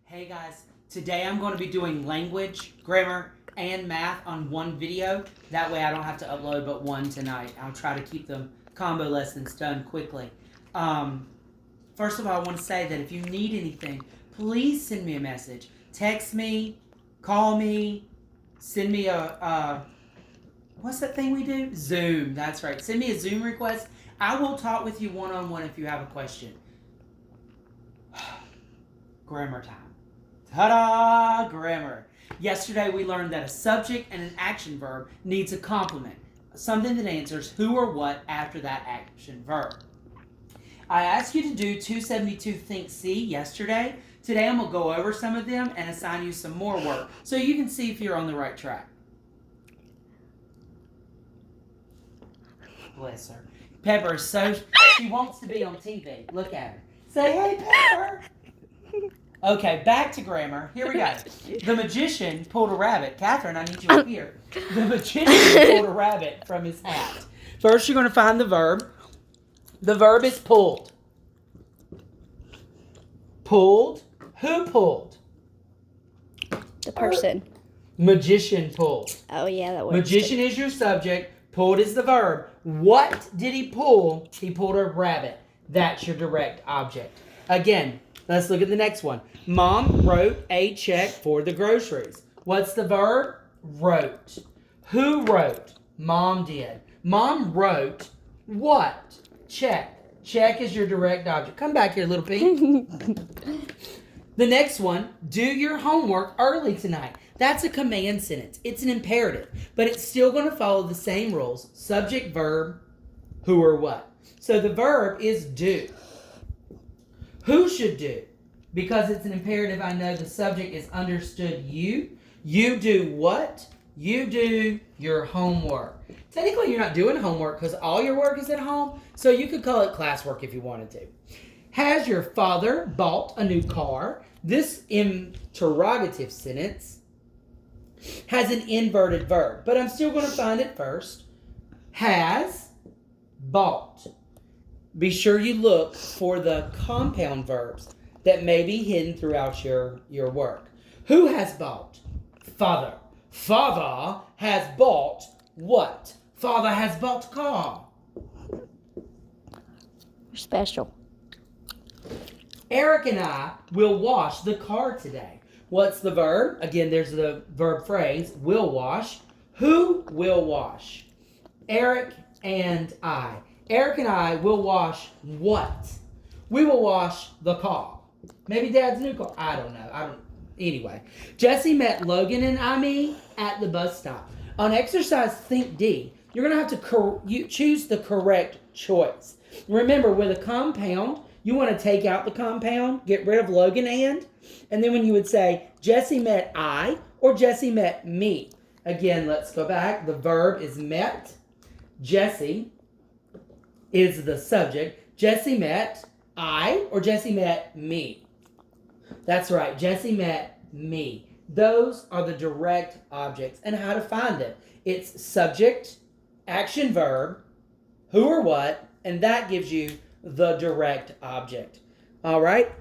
Hey guys, today I'm going to be doing language, grammar, and math on one video. That way I don't have to upload but one tonight. I'll try to keep the combo lessons done quickly. First of all, I want to say that if you need anything, please send me a message. Text me, call me, send me what's that thing we do? Zoom, that's right. Send me a Zoom request. I will talk with you one-on-one if you have a question. Grammar time. Ta-da! Grammar. Yesterday we learned that a subject and an action verb needs a complement, something that answers who or what after that action verb. I asked you to do 272 Think See yesterday. Today I'm going to go over some of them and assign you some more work so you can see if you're on the right track. Bless her. Pepper is she wants to be on TV. Look at her. Say, hey, Pepper. Okay, back to grammar. Here we go. The magician pulled a rabbit. Catherine, I need you up here. The magician pulled a rabbit from his hat. First, you're going to find the verb. The verb is pulled. Pulled. Who pulled? The person. Magician pulled. Oh, yeah, that works. Magician is your subject. Pulled is the verb. What did he pull? He pulled a rabbit. That's your direct object. Again, let's look at the next one. Mom wrote a check for the groceries. What's the verb? Wrote. Who wrote? Mom did. Mom wrote what? Check. Check is your direct object. Come back here, little pig. The next one, do your homework early tonight. That's a command sentence. It's an imperative, but it's still going to follow the same rules. Subject, verb, who or what. So the verb is do. Who should do? Because it's an imperative, I know the subject is understood you. You do what? You do your homework. Technically, you're not doing homework because all your work is at home, so you could call it classwork if you wanted to. Has your father bought a new car? This interrogative sentence has an inverted verb, but I'm still going to find it first. Has bought. Be sure you look for the compound verbs that may be hidden throughout your work. Who has bought? Father. Father has bought what? Father has bought a car. You're special. Eric and I will wash the car today. What's the verb? Again, there's the verb phrase, will wash. Who will wash? Eric and I. Eric and I will wash what? We will wash the car. Maybe Dad's new car. I don't know. Anyway, Jesse met Logan and Amy at the bus stop. On exercise Think D, you're going to have to choose the correct choice. Remember, with a compound, you want to take out the compound, get rid of Logan and then when you would say, Jesse met I or Jesse met me. Again, let's go back. The verb is met. Jesse is the subject. Jesse met I or Jesse met me. That's right. Jesse met me. Those are the direct objects. And how to find them. It's subject, action, verb, who or what, and that gives you the direct object. All right?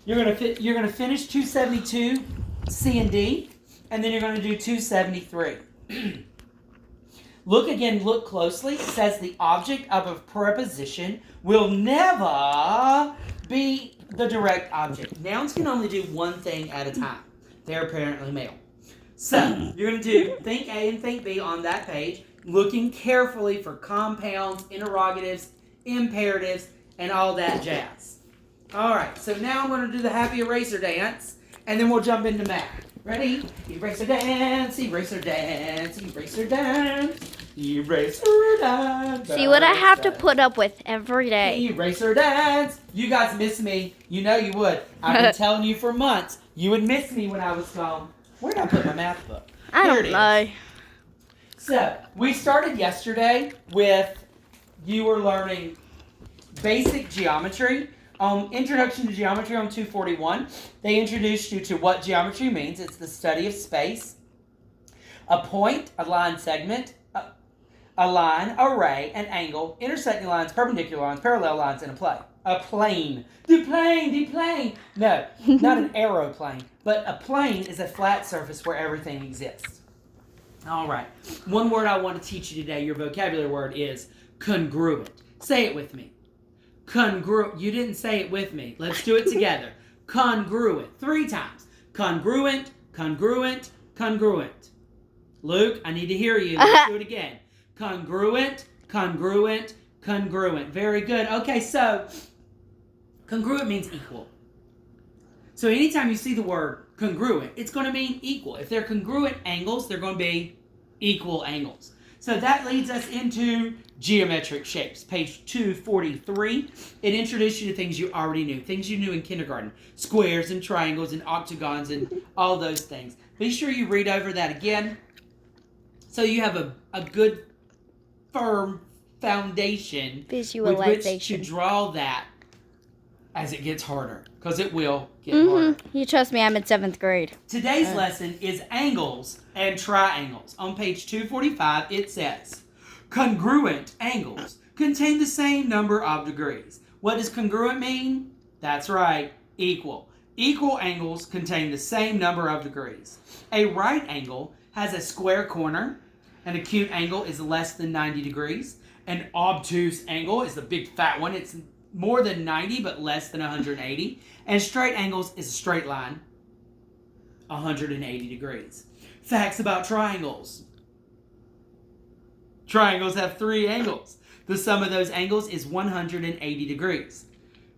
You're gonna finish 272 C and D, and then you're going to do 273. Look closely. It says the object of a preposition will never be the direct object. Nouns can only do one thing at a time. They're apparently male. So, you're going to do Think A and Think B on that page, looking carefully for compounds, interrogatives, imperatives, and all that jazz. All right, so now I'm going to do the happy eraser dance, and then we'll jump into math. Ready? Eraser dance, eraser dance, eraser dance, eraser dance. See what I have to put up with every day. Eraser dance. You guys miss me. You know you would. I've been telling you for months. You would miss me when I was gone. Where did I put my math book? I Here don't know. So, we started yesterday with you were learning basic geometry. Introduction to Geometry on 241. They introduced you to what geometry means. It's the study of space. A point, a line segment, a line, a ray, an angle, intersecting lines, perpendicular lines, parallel lines, and a plane. A plane. The plane. No, not an aeroplane. But a plane is a flat surface where everything exists. All right. One word I want to teach you today, your vocabulary word, is congruent. Say it with me. Congruent. You didn't say it with me. Let's do it together. Congruent. 3 times. Congruent, congruent, congruent. Luke, I need to hear you. Let's do it again. Congruent, congruent, congruent. Very good. Okay, so congruent means equal. So anytime you see the word congruent, it's going to mean equal. If they're congruent angles, they're going to be equal angles. So that leads us into geometric shapes. Page 243. It introduced you to things you already knew. Things you knew in kindergarten. Squares and triangles and octagons and all those things. Be sure you read over that again so you have a good, firm foundation with which to draw that as it gets harder. Because it will get harder. You trust me, I'm in 7th grade. Today's lesson is angles and triangles. On page 245, it says, congruent angles contain the same number of degrees. What does congruent mean? That's right, equal. Equal angles contain the same number of degrees. A right angle has a square corner. An acute angle is less than 90 degrees. An obtuse angle is the big fat one. It's more than 90 but less than 180. And straight angles is a straight line, 180 degrees. Facts about triangles. Triangles have 3 angles. The sum of those angles is 180 degrees.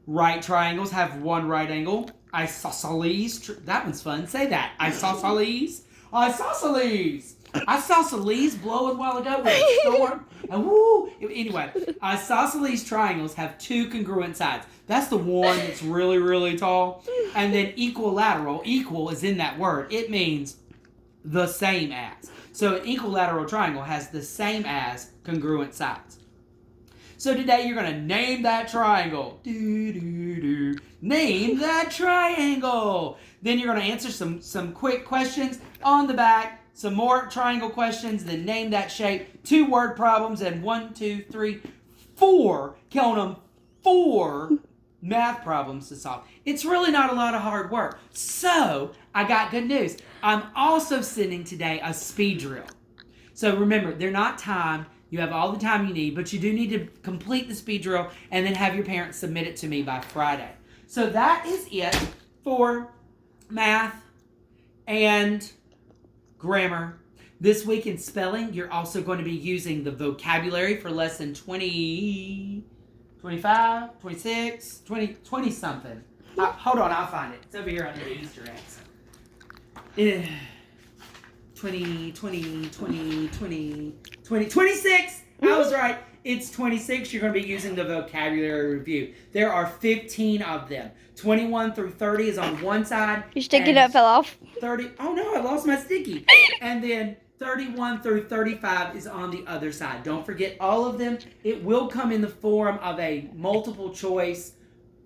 Right triangles have 1 right angle. Isosceles. That one's fun. Say that. Isosceles. Isosceles. Isosceles blowing a while ago with a storm. And woo. Anyway, isosceles triangles have 2 congruent sides. That's the one that's really, really tall. And then equilateral. Equal is in that word. It means the same as. So an equilateral triangle has the same as congruent sides. So today you're going to name that triangle. Name that triangle. Then you're going to answer some quick questions on the back. Some more triangle questions. Then name that shape. 2 word problems. And 1, 2, 3, 4. Count them. 4 math problems to solve. It's really not a lot of hard work. So I got good news. I'm also sending today a speed drill. So remember, they're not timed. You have all the time you need, but you do need to complete the speed drill and then have your parents submit it to me by Friday. So that is it for math and grammar. This week in spelling, you're also going to be using the vocabulary for lesson 20, 25, 26, 20 something. Hold on, I'll find it. It's over here under the Easter eggs. 26. I was right. It's 26. You're going to be using the vocabulary review. There are 15 of them. 21 through 30 is on one side. Your sticky note fell off. 30. Oh no, I lost my sticky. And then 31 through 35 is on the other side. Don't forget all of them. It will come in the form of a multiple choice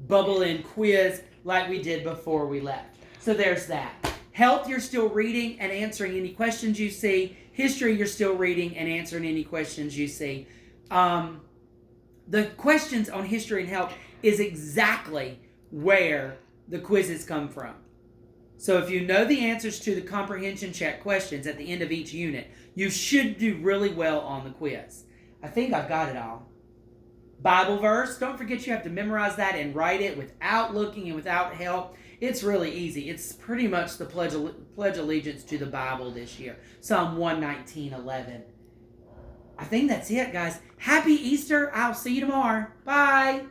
bubble-in quiz like we did before we left. So there's that. Health, you're still reading and answering any questions you see. History, you're still reading and answering any questions you see. The questions on history and health is exactly where the quizzes come from. So if you know the answers to the comprehension check questions at the end of each unit, you should do really well on the quiz. I think I've got it all. Bible verse, don't forget you have to memorize that and write it without looking and without help. It's really easy. It's pretty much the pledge allegiance to the Bible this year. Psalm 119:11. I think that's it, guys. Happy Easter. I'll see you tomorrow. Bye.